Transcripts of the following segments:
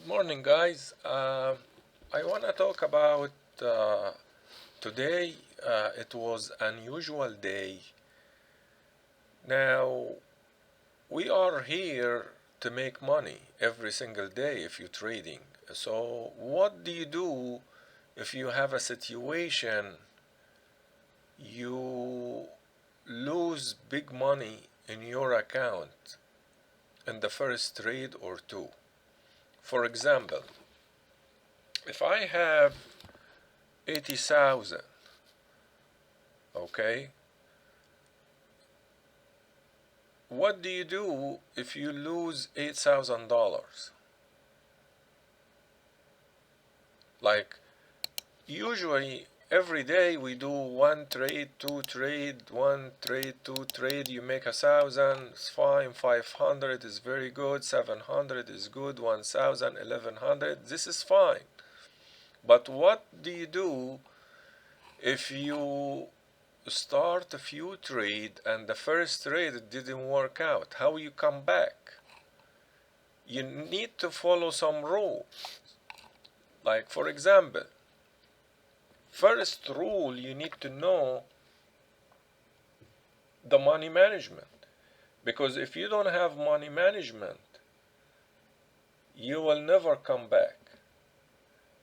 Morning, guys. I want to talk about today. It was unusual day. Now we are here to make money every single day if you're trading. So what do you do if you have a situation you lose big money in your account in the first trade or two? For example, if I have 80,000, okay, what do you do if you lose $8,000? Like, usually every day we do one trade, two trade, one trade, two trade. You make 1,000, it's fine. 500 is very good. 700 is good. 1,000, 1,100. This is fine. But what do you do if you start a few trade and the first trade it didn't work out? How you come back? You need to follow some rules. Like, for example, first rule, you need to know the money management. Because if you don't have money management, you will never come back.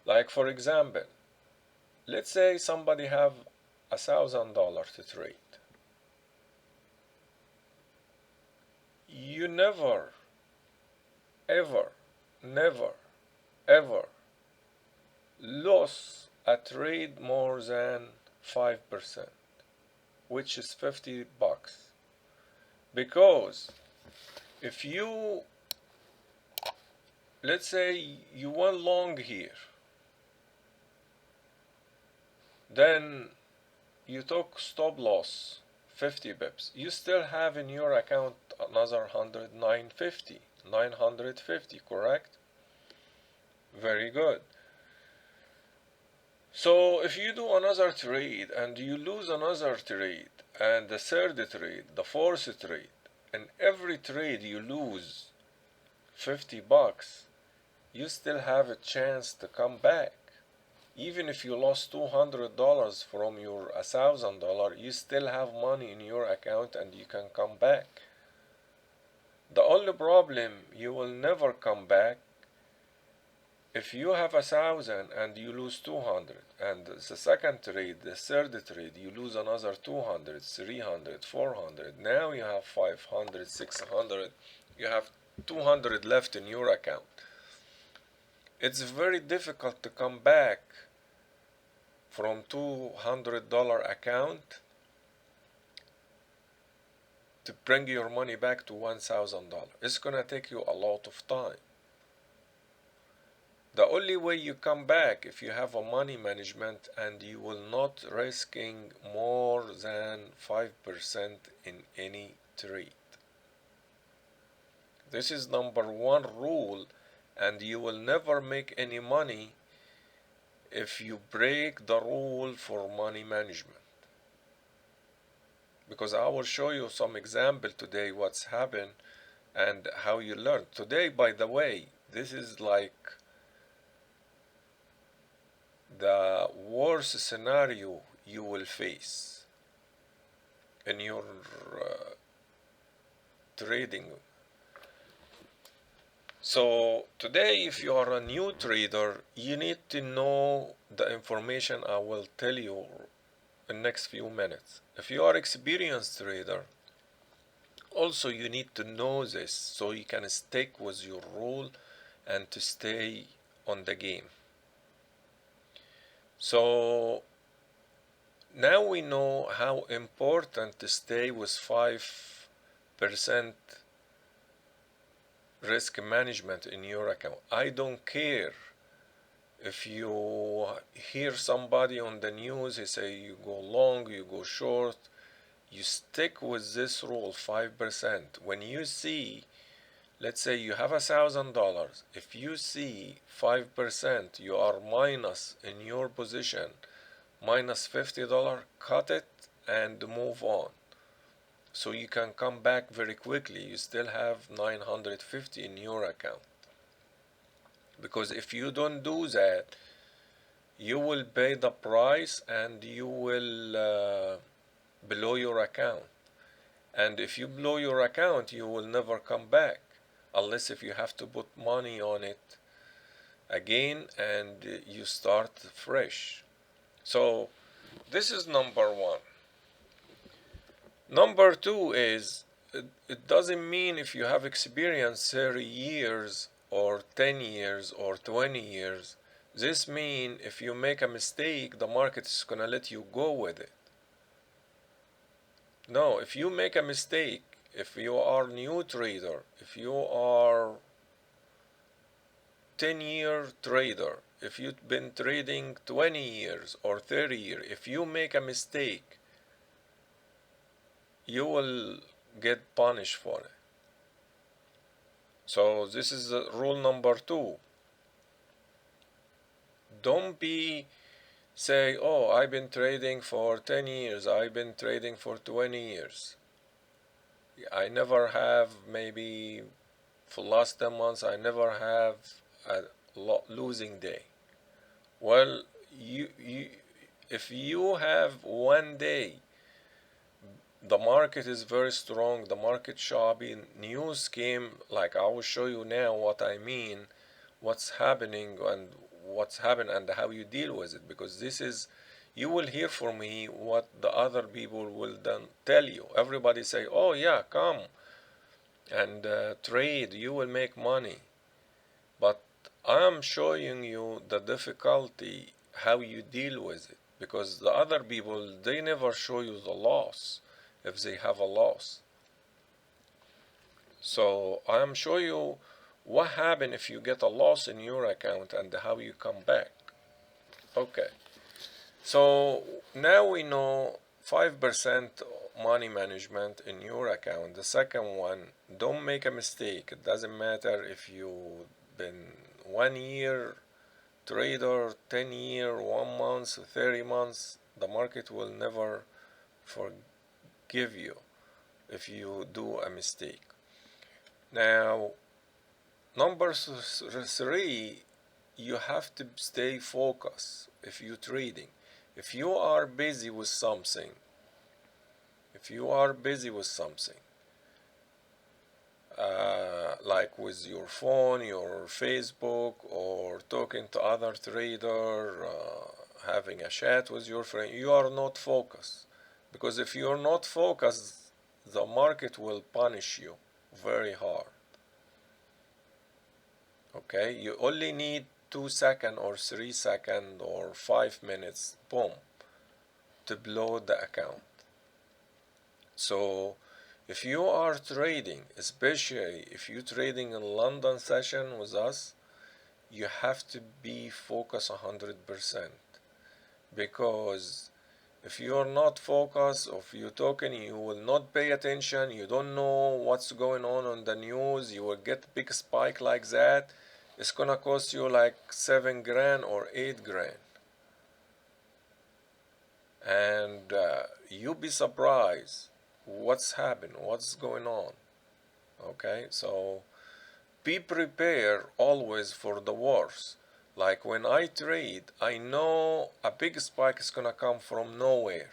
Like, for example, let's say somebody have $1,000 to trade. You never, ever, never, ever lose a trade more than 5%, which is $50. Because if you, let's say you went long here, then you took stop loss 50 bips, you still have in your account another 100, 950, correct? Very good. So if you do another trade and you lose another trade and the third trade, the fourth trade, and every trade you lose $50, you still have a chance to come back. Even if you lost $200 from your $1,000, you still have money in your account and you can come back. The only problem, you will never come back if you have 1,000 and you lose 200, and the second trade, the third trade, you lose another 200, 300, 400. Now you have 500, 600. You have 200 left in your account. It's very difficult to come back from $200 account to bring your money back to $1,000. It's gonna take you a lot of time. The only way you come back if you have a money management and you will not risking more than 5% in any trade. This is number one rule, and you will never make any money if you break the rule for money management. Because I will show you some example today what's happened and how you learn. Today, by the way, this is like the worst scenario you will face in your trading. So today, if you are a new trader, you need to know the information I will tell you in the next few minutes. If you are experienced trader, also you need to know this so you can stick with your rule and to stay on the game. So now we know how important to stay with 5% risk management in your account. I don't care if you hear somebody on the news, he say you go long, you go short, you stick with this rule, 5%. When you see, let's say you have $1,000, if you see 5%, you are minus in your position, minus $50, cut it and move on. So you can come back very quickly. You still have 950 in your account. because if you don't do that, you will pay the price and you will blow your account. And if you blow your account, you will never come back unless if you have to put money on it again and you start fresh. So this is number one. Number two is it doesn't mean if you have experience 30 years or 10 years or 20 years. This means if you make a mistake, the market is gonna let you go with it. No, if you make a mistake, if you are new trader, if you are 10-year trader, if you've been trading 20 years or 30 years, if you make a mistake, you will get punished for it. So this is rule number two. Don't be say, oh, I've been trading for 10 years, I've been trading for 20 years. I never have, maybe for last 10 months, I never have a losing day. Well, if you have one day, the market is very strong, the market choppy, news came, like I will show you now what I mean, what's happening and what's happened and how you deal with it, because this is, you will hear from me what the other people will then tell you. Everybody say, oh yeah, come and trade, you will make money. But I'm showing you the difficulty, how you deal with it, because the other people, they never show you the loss if they have a loss. So I'm showing you what happens if you get a loss in your account and how you come back. Okay, so now we know 5% money management in your account. The second one, don't make a mistake. It doesn't matter if you've been 1 year trader, 10 year, 1 month, 30 months, the market will never forgive you if you do a mistake. Now, number three, you have to stay focused if you're trading. If you are busy with something, like with your phone, your Facebook, or talking to other trader, having a chat with your friend, you are not focused. Because if you are not focused, the market will punish you very hard. Okay, you only need 2 seconds or 3 seconds or 5 minutes, boom, to blow the account. So if you are trading, especially if you're trading in London session with us, you have to be focused 100%, because if you are not focused, if you're talking, you will not pay attention, you don't know what's going on the news, you will get a big spike like that, it's gonna cost you like 7 grand or 8 grand. And you'll be surprised what's happened, what's going on. Okay, so be prepared always for the worst. Like when I trade, I know a big spike is gonna come from nowhere.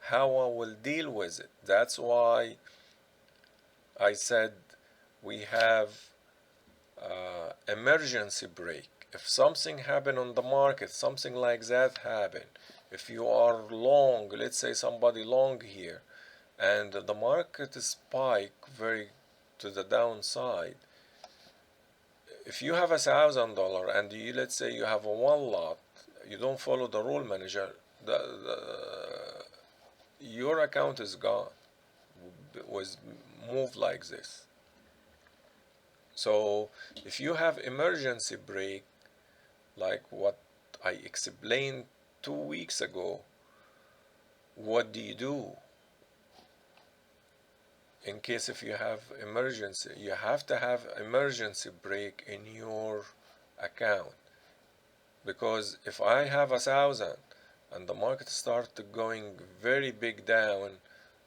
How I will deal with it. That's why I said we have emergency brake. If something happen on the market, something like that happen, if you are long, let's say somebody long here, and the market spike very to the downside, if you have $1,000 and you, let's say you have a one lot, you don't follow the rule manager, your account is gone, was moved like this. So if you have emergency brake, like what I explained 2 weeks ago, what do you do? In case if you have emergency, you have to have emergency brake in your account. Because if I have 1,000 and the market starts going very big down,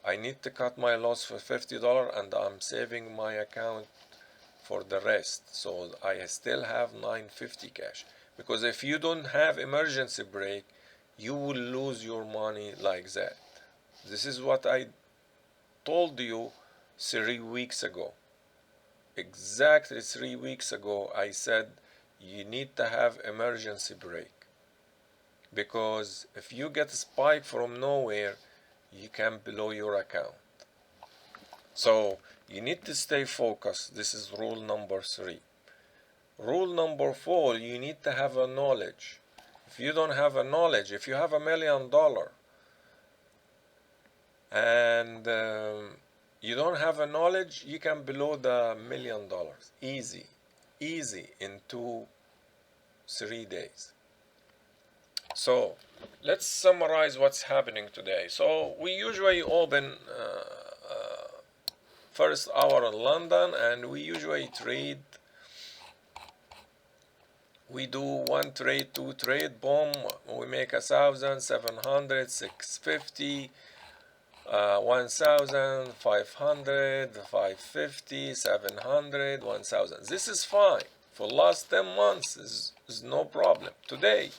I need to cut my loss for $50 and I'm saving my account for the rest. So I still have 950 cash. Because if you don't have emergency brake, you will lose your money like that. This is what I told you 3 weeks ago. Exactly 3 weeks ago, I said you need to have emergency brake. Because if you get a spike from nowhere, you can blow your account. So you need to stay focused. This is rule number 3. Rule number 4, you need to have a knowledge. If you don't have a knowledge, if you have $1 million and you don't have a knowledge, you can blow the $1 million easy in 2-3 days. So let's summarize what's happening today. So we usually open first hour in London, and we usually trade. We do 1 trade, 2 trade, boom, we make 1,000, 700, 650, 1,000, 500, 550, 700, 1,000. This is fine. For last 10 months is no problem. Today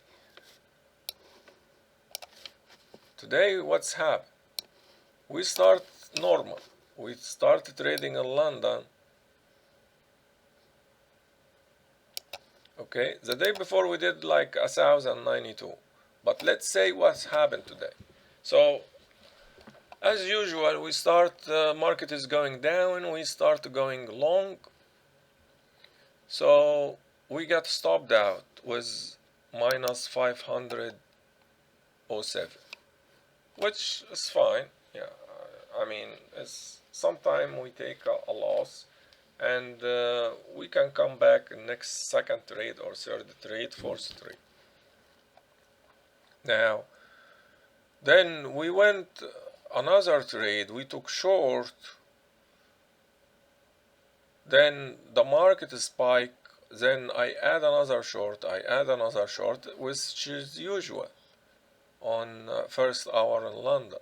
what's happened? We start normal. We started trading in London. Okay, the day before we did like 1,092. But let's say what's happened today. So as usual, we start, market is going down, we start going long. So we got stopped out with minus 507, which is fine. Yeah, I mean, it's sometime we take a loss, and we can come back next second trade or third trade, fourth trade. Now, then we went another trade, we took short, then the market spike, then I add another short, which is usual on first hour in London.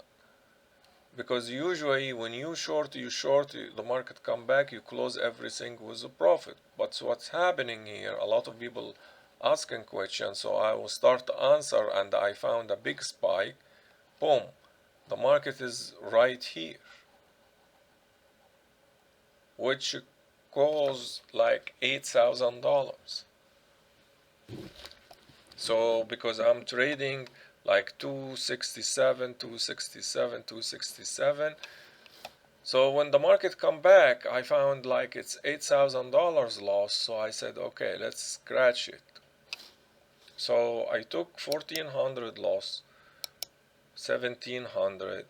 Because usually when you short, the market come back, you close everything with a profit. But what's happening here, a lot of people asking questions, so I will start to answer, and I found a big spike, boom, the market is right here, which caused like $8,000. So because I'm trading like 267, 267, 267. So when the market come back, I found like it's $8,000 loss. So I said, okay, let's scratch it. So I took 1,400 loss, 1,700,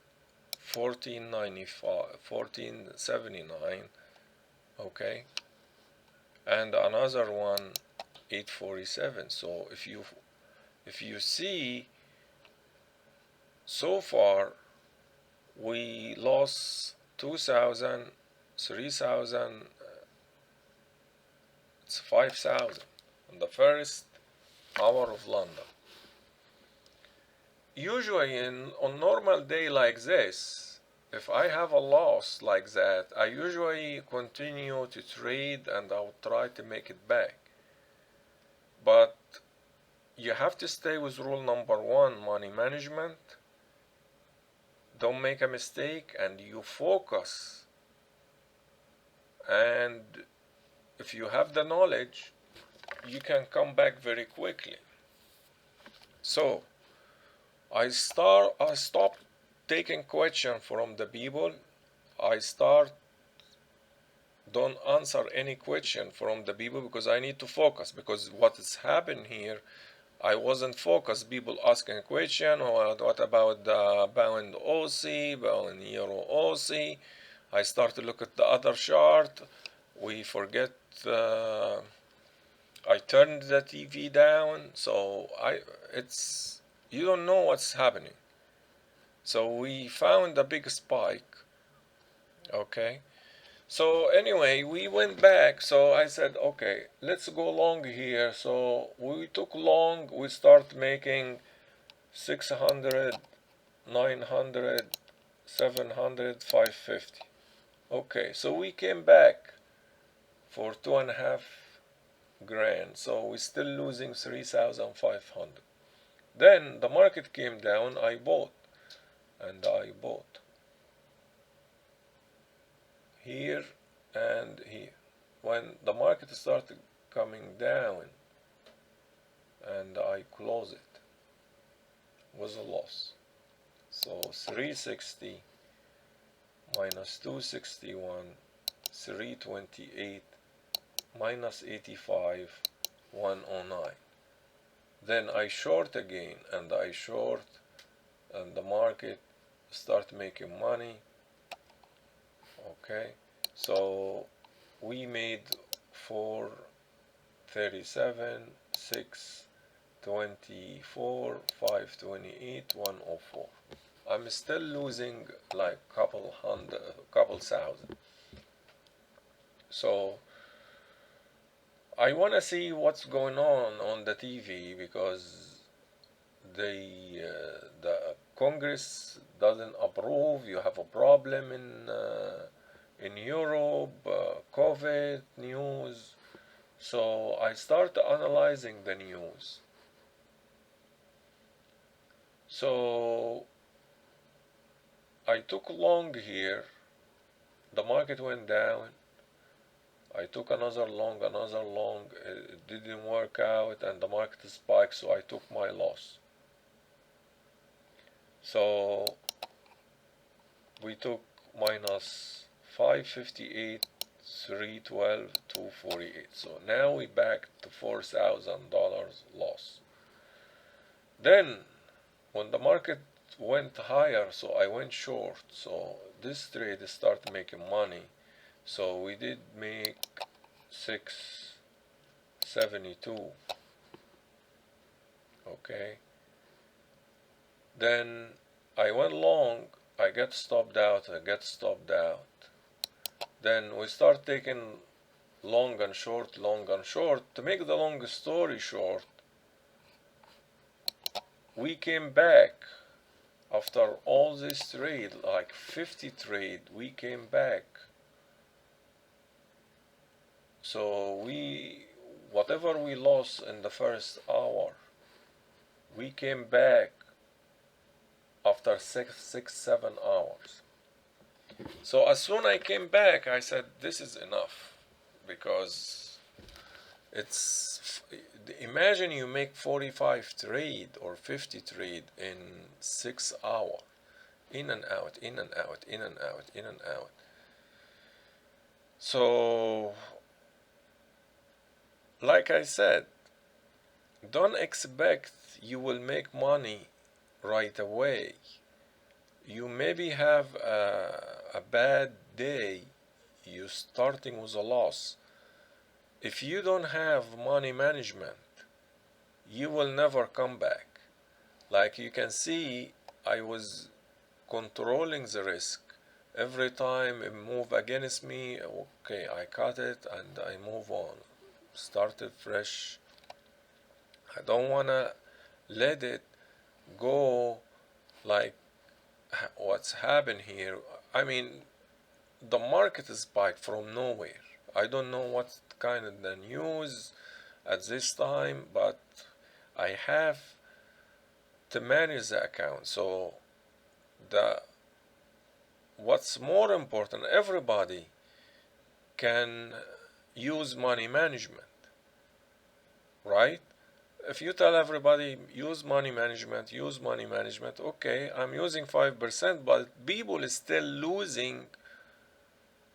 1,495, 1,479, okay, and another one, 847. So if you see, so far we lost 2,000, 3,000, it's 5,000 in the first hour of London. Usually on normal day like this, if I have a loss like that, I usually continue to trade and I'll try to make it back. But you have to stay with rule number 1, money management. Don't make a mistake, and you focus. And if you have the knowledge, you can come back very quickly. So I stop taking question from the people. Don't answer any question from the people, because I need to focus. Because what has happened here, I wasn't focused. People asking a question, or what about the pound OC, pound euro OC? I start to look at the other chart. We forget. I turned the TV down, so you don't know what's happening. So we found a big spike. Okay. So anyway, we went back. So I said, okay, let's go long here. So we took long. We start making 600, 900, 700, 550. Okay, so we came back for 2.5 grand, so we're still losing 3,500. Then the market came down, I bought, and I bought here and here. When the market started coming down and I closed it, was a loss. So 360 minus 261, 328 minus 85, 109. Then I short again, and I short, and the market start making money. Okay, so we made 437, 624, 528, 104. I'm still losing like couple thousand. So I want to see what's going on the TV, because the Congress doesn't approve. You have a problem in Europe, COVID news. So I start analyzing the news. So I took long here. The market went down. I took another long. It didn't work out, and the market spiked, so I took my loss. So we took minus 558, 312, 248. So now we back to $4,000 loss. Then when the market went higher, so I went short. So this trade started making money. So we did make 672. Okay. Then I went long. I get stopped out. Then we start taking long and short. To make the long story short, we came back after all this trade, like 50 trade. We came back. So whatever we lost in the first hour, we came back after 7 hours. So as soon I came back, I said, this is enough, because imagine you make 45 trade or 50 trade in 6 hours, in and out. So like I said, don't expect you will make money right away. You maybe have a bad day. You starting with a loss. If you don't have money management, you will never come back. Like you can see, I was controlling the risk. Every time it moved against me, okay, I cut it and I move on. Started fresh. I don't wanna let it go like what's happened here. I mean, the market is spiked from nowhere. I don't know what kind of the news at this time, but I have to manage the account. So what's more important, everybody can use money management, right? If you tell everybody use money management, okay, I'm using 5%, but people is still losing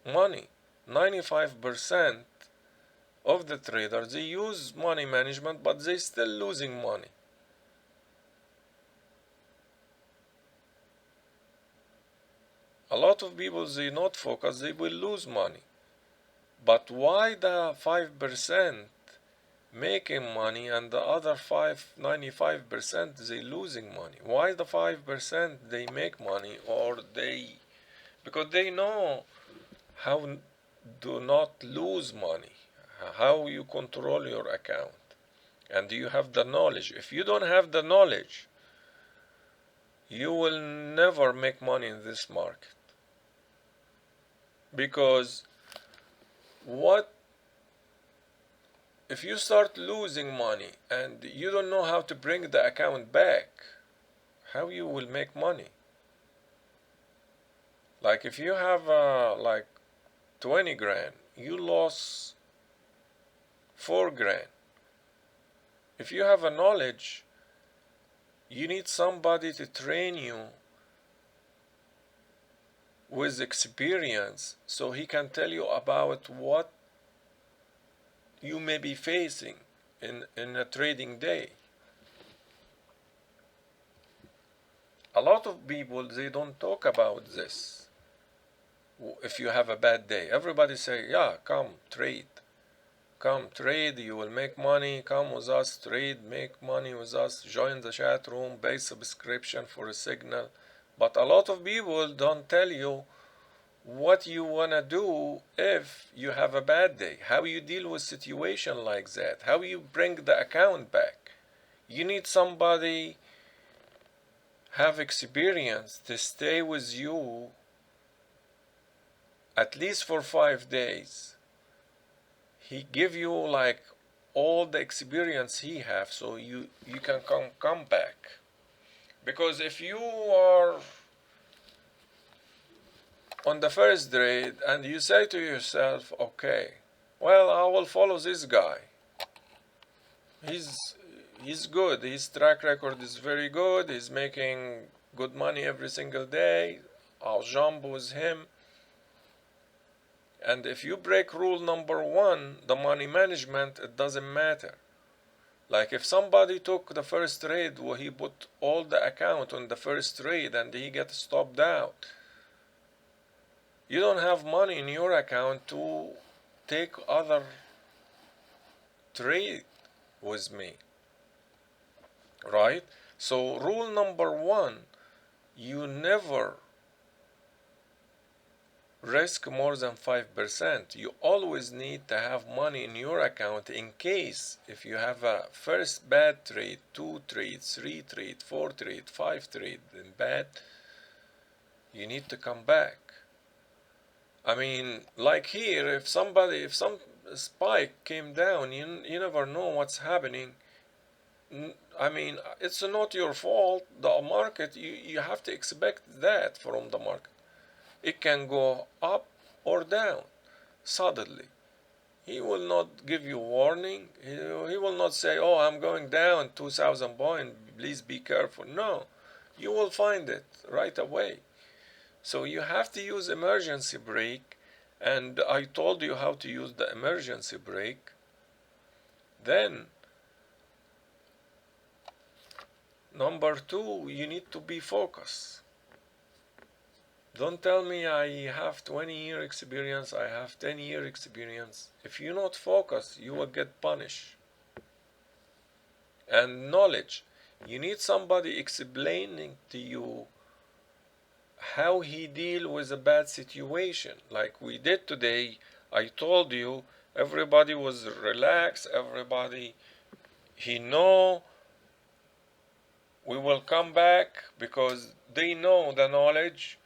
money. 95% of the traders, they use money management, but they still losing money. A lot of people, they not focus, they will lose money. But why the 5% making money and the other 95% they losing money? Why the 5% they make money, or because they know how do not lose money, how you control your account, and you have the knowledge. If you don't have the knowledge, you will never make money in this market, because what if you start losing money and you don't know how to bring the account back, how you will make money? Like if you have like 20 grand, you lost 4 grand. If you have a knowledge, you need somebody to train you with experience so he can tell you about what you may be facing in a trading day. A lot of people, they don't talk about this. If you have a bad day, everybody say, yeah, come trade. Come trade, you will make money. Come with us, trade, make money with us. Join the chat room, pay subscription for a signal. But a lot of people don't tell you what you wanna do if you have a bad day, how you deal with situation like that, how you bring the account back. You need somebody have experience to stay with you at least for 5 days. He give you like all the experience he have, so you can come back. Because if you are on the first trade and you say to yourself, okay, well, I will follow this guy, he's good, his track record is very good, he's making good money every single day, I'll jump with him. And if you break rule number 1, the money management, it doesn't matter. Like if somebody took the first trade where he put all the account on the first trade and he gets stopped out, you don't have money in your account to take other trade with me, right? So rule number 1, you never risk more than 5%. You always need to have money in your account in case if you have a first bad trade, 2 trades, 3 trade, 4 trade, 5 trade, then bad, you need to come back. I mean, like here, if some spike came down, you never know what's happening. I mean, it's not your fault. The market, you have to expect that from the market. It can go up or down suddenly. He will not give you warning. He will not say, oh, I'm going down 2,000 points, please be careful. No, you will find it right away. So you have to use emergency brake, and I told you how to use the emergency brake. Then, number 2, you need to be focused. Don't tell me I have 20-year experience, I have 10-year experience. If you're not focused, you will get punished. And knowledge, you need somebody explaining to you how he deal with a bad situation. Like we did today, I told you, everybody was relaxed, everybody, he know we will come back because they know the knowledge.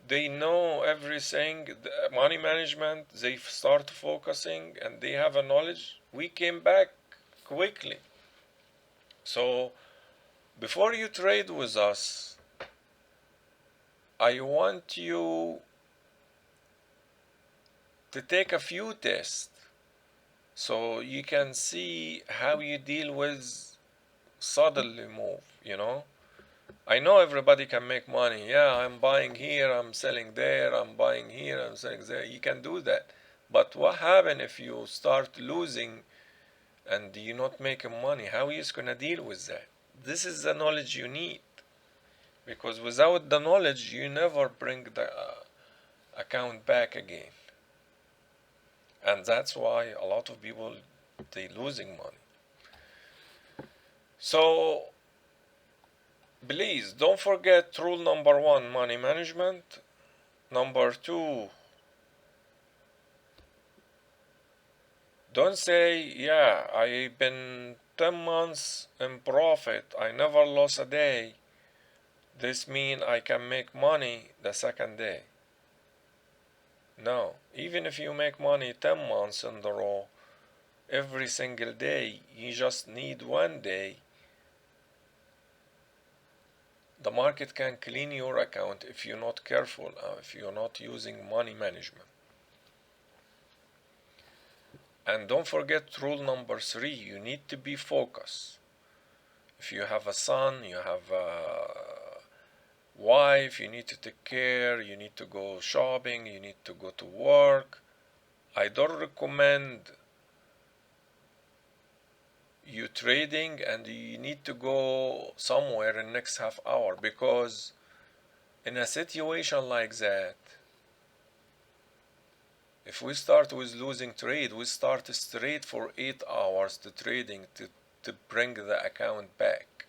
They know everything, the money management, they start focusing and they have a knowledge. We came back quickly. So before you trade with us, I want you to take a few tests so you can see how you deal with suddenly move, you know. I know everybody can make money. Yeah, I'm buying here, I'm selling there, I'm buying here, I'm selling there. You can do that. But what happens if you start losing and you're not making money? How are you going to deal with that? This is the knowledge you need. Because without the knowledge, you never bring the account back again. And that's why a lot of people, they losing money. So please don't forget rule number 1, money management. Number 2, don't say, yeah, I've been 10 months in profit, I never lost a day. This means I can make money the second day. No, even if you make money 10 months in the row, every single day. You just need one day. The market can clean your account if you're not careful, if you're not using money management. And don't forget rule number 3, you need to be focused. If you have a son, you have a wife, you need to take care, you need to go shopping, you need to go to work. I don't recommend you trading and you need to go somewhere in the next half hour, because in a situation like that, if we start with losing trade, we start straight for 8 hours to trading to bring the account back.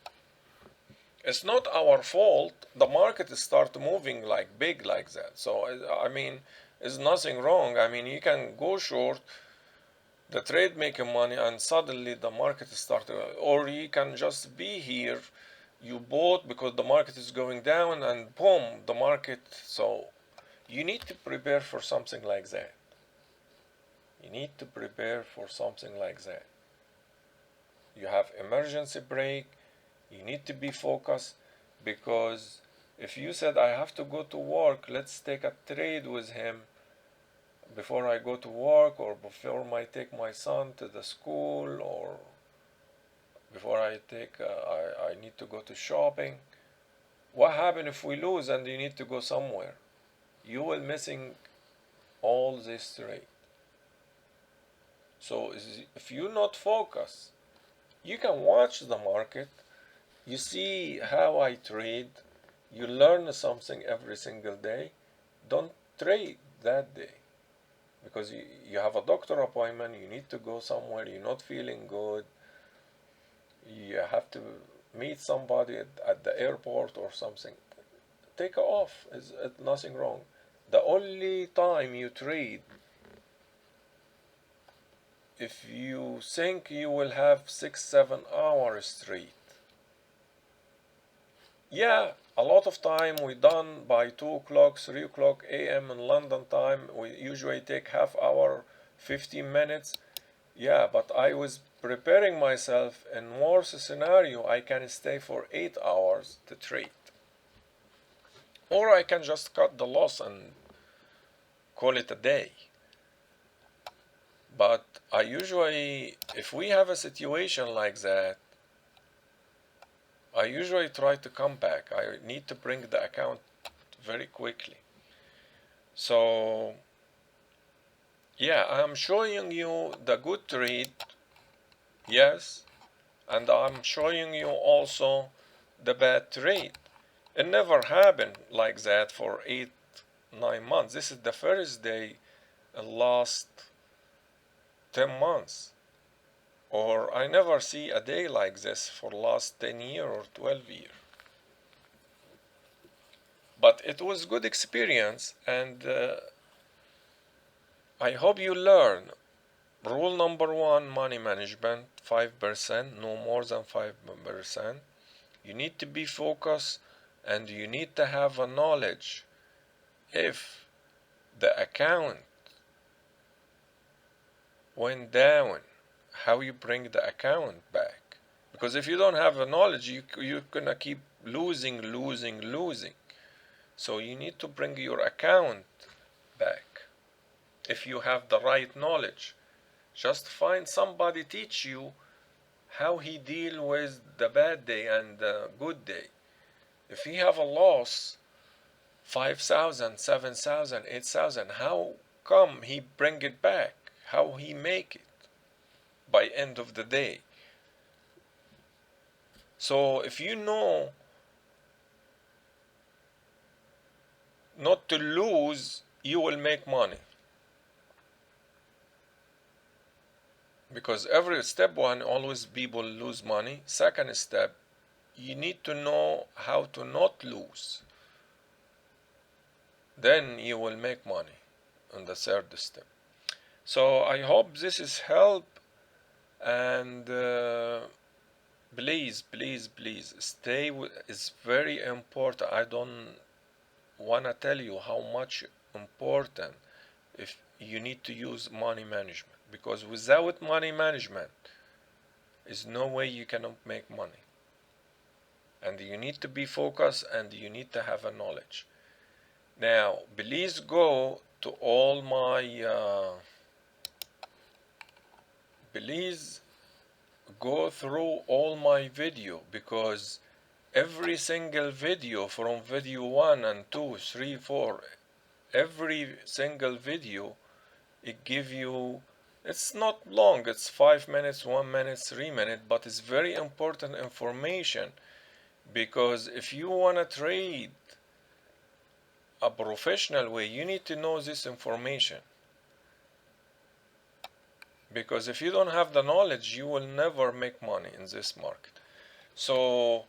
It's not our fault. The market start moving like big like that. So I mean, there's nothing wrong. I mean, you can go short, the trade making money, and suddenly the market start, or you can just be here. You bought because the market is going down, and boom, the market. So you need to prepare for something like that. You need to prepare for something like that. You have emergency brake. You need to be focused, because if you said I have to go to work, let's take a trade with him before I go to work, or before I take my son to the school, or before I need to go to shopping. What happens if we lose and you need to go somewhere? You will missing all this trade. So if you not focus, you can watch the market, you see how I trade, you learn something every single day. Don't trade that day, because you have a doctor appointment, you need to go somewhere, you're not feeling good, you have to meet somebody at the airport or something. Take off, it's nothing wrong. The only time you trade, if you think you will have 6-7 hours straight, yeah, a lot of time we done by 2 o'clock 3 o'clock a.m. in London time. We usually take half hour, 15 minutes. Yeah, but I was preparing myself in worse scenario. I can stay for 8 hours to trade, or I can just cut the loss and call it a day. But I usually, if we have a situation like that, I usually try to come back. I need to bring the account very quickly. So yeah, I'm showing you the good trade, yes, and I'm showing you also the bad trade. It never happened like that for 8-9 months. This is the first day in last 10 months. Or I never see a day like this for last 10 years or 12 years. But it was good experience, and I hope you learn. Rule number 1, money management, 5%, no more than 5%. You need to be focused, and you need to have a knowledge. If the account went down, how you bring the account back. Because if you don't have a knowledge, you're gonna keep losing. So you need to bring your account back. If you have the right knowledge, just find somebody teach you how he deal with the bad day and the good day. If he have a loss, 5,000, 7,000, 8,000, how come he bring it back? How he make it by end of the day? So if you know not to lose, you will make money. Because every step 1, always people lose money. Second step, you need to know how to not lose. Then you will make money on the third step. So I hope this is help, and please stay it's very important. I don't want to tell you how much important if you need to use money management. because without money management is no way you can make money. And you need to be focused, and you need to have a knowledge. Now please go to all my please go through all my video, because every single video from video 1 and 2, 3, 4, every single video, it give you, it's not long, it's 5 minutes, 1 minute, 3 minutes, but it's very important information. Because if you want to trade a professional way, you need to know this information. Because if you don't have the knowledge, you will never make money in this market. So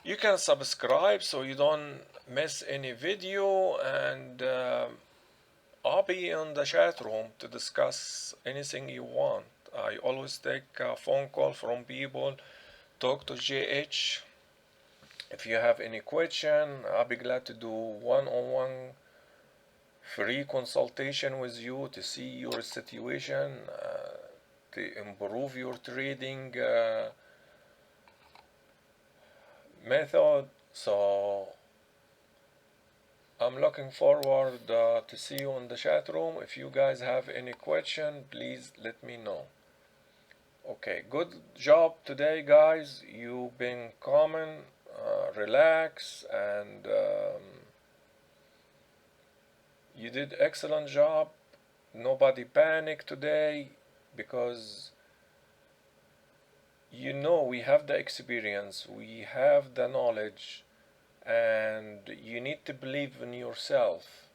you can subscribe so you don't miss any video, and I'll be in the chat room to discuss anything you want. I always take a phone call from people, talk to JH. If you have any question, I'll be glad to do one-on-one free consultation with you to see your situation, to improve your trading method. So I'm looking forward to see you in the chat room. If you guys have any question, please let me know. Okay, good job today, guys. You've been calm, relax, and you did excellent job. Nobody panic today, because you know we have the experience, we have the knowledge, and you need to believe in yourself.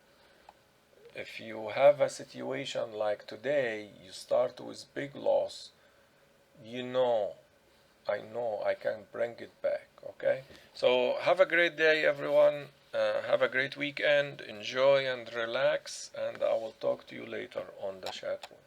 If you have a situation like today, you start with big loss, I know I can bring it back. Okay, so have a great day, everyone. Have a great weekend. Enjoy and relax, and I will talk to you later on the chat room.